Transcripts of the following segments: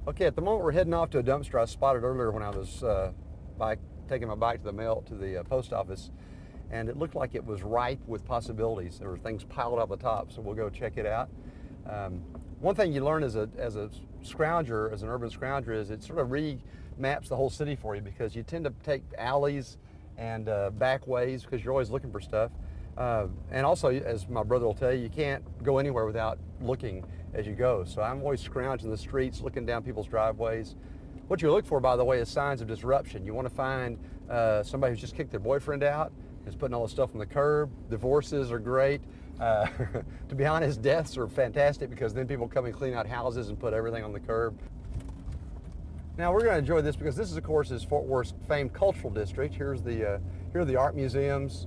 Okay, at the moment we're heading off to a dumpster I spotted earlier when I was taking my bike to the mail to the post office, and it looked like it was ripe with possibilities. There were things piled up the top, so we'll go check it out. One thing you learn as a scrounger, as an urban scrounger, is it sort of remaps the whole city for you, because you tend to take alleys and back ways because you're always looking for stuff. And also, as my brother will tell you, you can't go anywhere without looking as you go. So I'm always scrounging the streets, looking down people's driveways. What you look for, by the way, is signs of disruption. You want to find somebody who's just kicked their boyfriend out, is putting all the stuff on the curb. Divorces are great. To be honest, deaths are fantastic, because then people come and clean out houses and put everything on the curb. Now we're going to enjoy this because this is, of course, is Fort Worth's famed cultural district. Here are the art museums.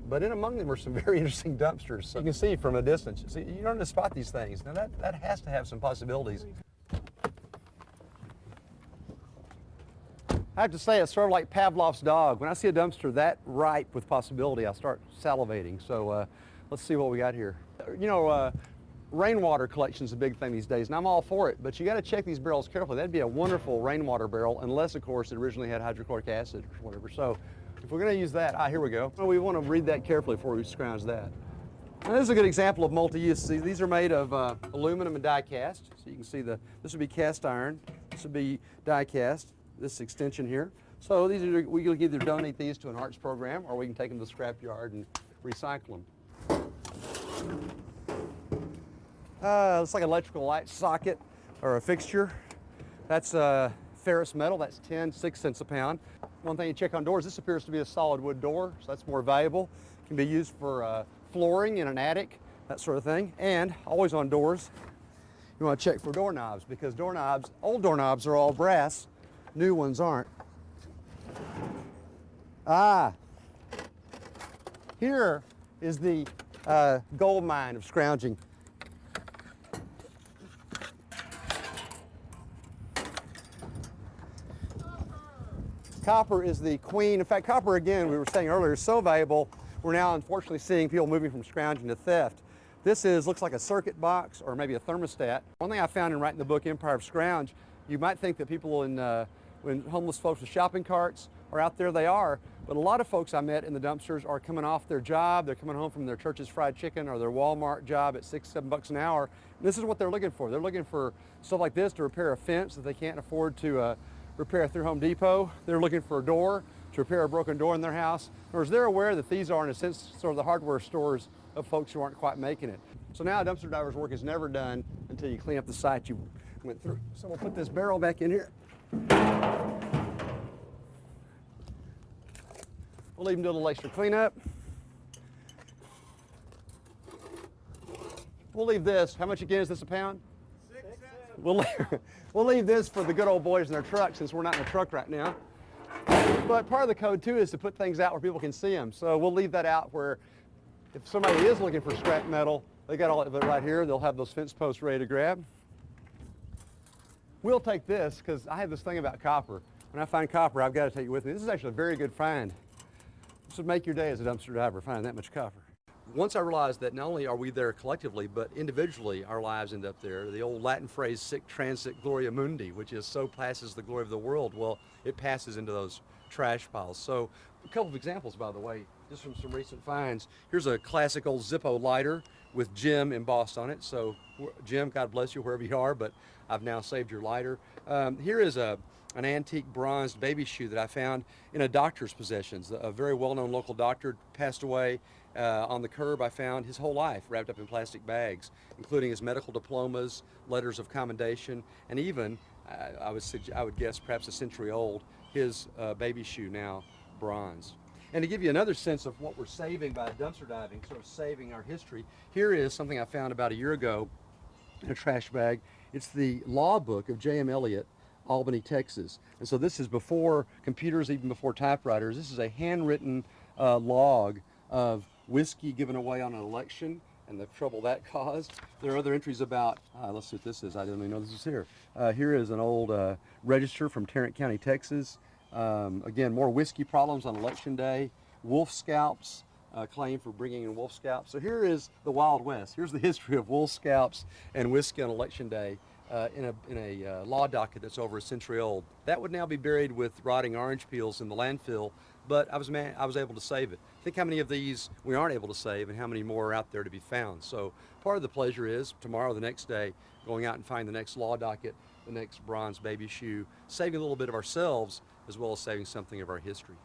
But in among them are some very interesting dumpsters. So you can see from a distance. See, you learn to spot these things. Now that has to have some possibilities. I have to say, it's sort of like Pavlov's dog. When I see a dumpster that ripe with possibility, I start salivating. So let's see what we got here. You know, rainwater collection is a big thing these days, and I'm all for it. But you got to check these barrels carefully. That'd be a wonderful rainwater barrel, unless, of course, it originally had hydrochloric acid or whatever. So if we're going to use that, here we go. Well, we want to read that carefully before we scrounge that. Now, this is a good example of multi-use. See, these are made of aluminum and die cast. So you can see this would be cast iron. This would be die cast. This extension here. So we can either donate these to an arts program, or we can take them to the scrapyard and recycle them. Looks like an electrical light socket or a fixture. That's ferrous metal. That's 6 cents a pound. One thing you check on doors, this appears to be a solid wood door, so that's more valuable. It can be used for flooring in an attic, that sort of thing. And always on doors, you want to check for doorknobs, because old doorknobs are all brass, new ones aren't. Here is the gold mine of scrounging. Copper is the queen. In fact, copper, again, we were saying earlier, is so valuable, we're now unfortunately seeing people moving from scrounging to theft. This looks like a circuit box or maybe a thermostat. One thing I found in writing the book Empire of Scrounge, you might think that people when homeless folks with shopping carts are out there, they are, but a lot of folks I met in the dumpsters are coming off their job. They're coming home from their Church's Fried Chicken or their Walmart job at $6, $7 an hour. And this is what they're looking for. They're looking for stuff like this to repair a fence that they can't afford to repair through Home Depot. They're looking for a door to repair a broken door in their house. In other words, they're aware that these are, in a sense, sort of the hardware stores of folks who aren't quite making it. So now a dumpster diver's work is never done until you clean up the site you went through. So we'll put this barrel back in here. We'll leave them do a little extra cleanup. We'll leave this. How much again is this a pound? 6 cents. We'll leave this for the good old boys in their truck, since we're not in a truck right now. But part of the code too is to put things out where people can see them. So we'll leave that out where if somebody is looking for scrap metal, they got all of it right here. They'll have those fence posts ready to grab. We'll take this because I have this thing about copper. When I find copper, I've got to take it with me. This is actually a very good find. This would make your day as a dumpster diver, finding that much copper. Once I realized that not only are we there collectively, but individually our lives end up there. The old Latin phrase, sic transit gloria mundi, which is so passes the glory of the world. Well, it passes into those trash piles. So a couple of examples, by the way, just from some recent finds. Here's a classic old Zippo lighter with Jim embossed on it. So Jim, God bless you wherever you are, but I've now saved your lighter. Here is an antique bronzed baby shoe that I found in a doctor's possessions. A very well-known local doctor passed away. On the curb, I found his whole life wrapped up in plastic bags, including his medical diplomas, letters of commendation, and even, I would guess, perhaps a century old, his baby shoe, now bronze. And to give you another sense of what we're saving by dumpster diving, sort of saving our history, here is something I found about a year ago in a trash bag. It's the law book of J.M. Eliot, Albany, Texas. And so this is before computers, even before typewriters. This is a handwritten log of whiskey given away on an election and the trouble that caused. There are other entries about, let's see what this is. I didn't even know this was here. Here is an old register from Tarrant County, Texas. Again, more whiskey problems on election day. Wolf scalps, claim for bringing in wolf scalps. So here is the Wild West. Here's the history of wolf scalps and whiskey on election day. in a law docket that's over a century old. That would now be buried with rotting orange peels in the landfill, but I was able to save it. Think how many of these we aren't able to save and how many more are out there to be found. So part of the pleasure is tomorrow, the next day, going out and finding the next law docket, the next bronze baby shoe, saving a little bit of ourselves as well as saving something of our history.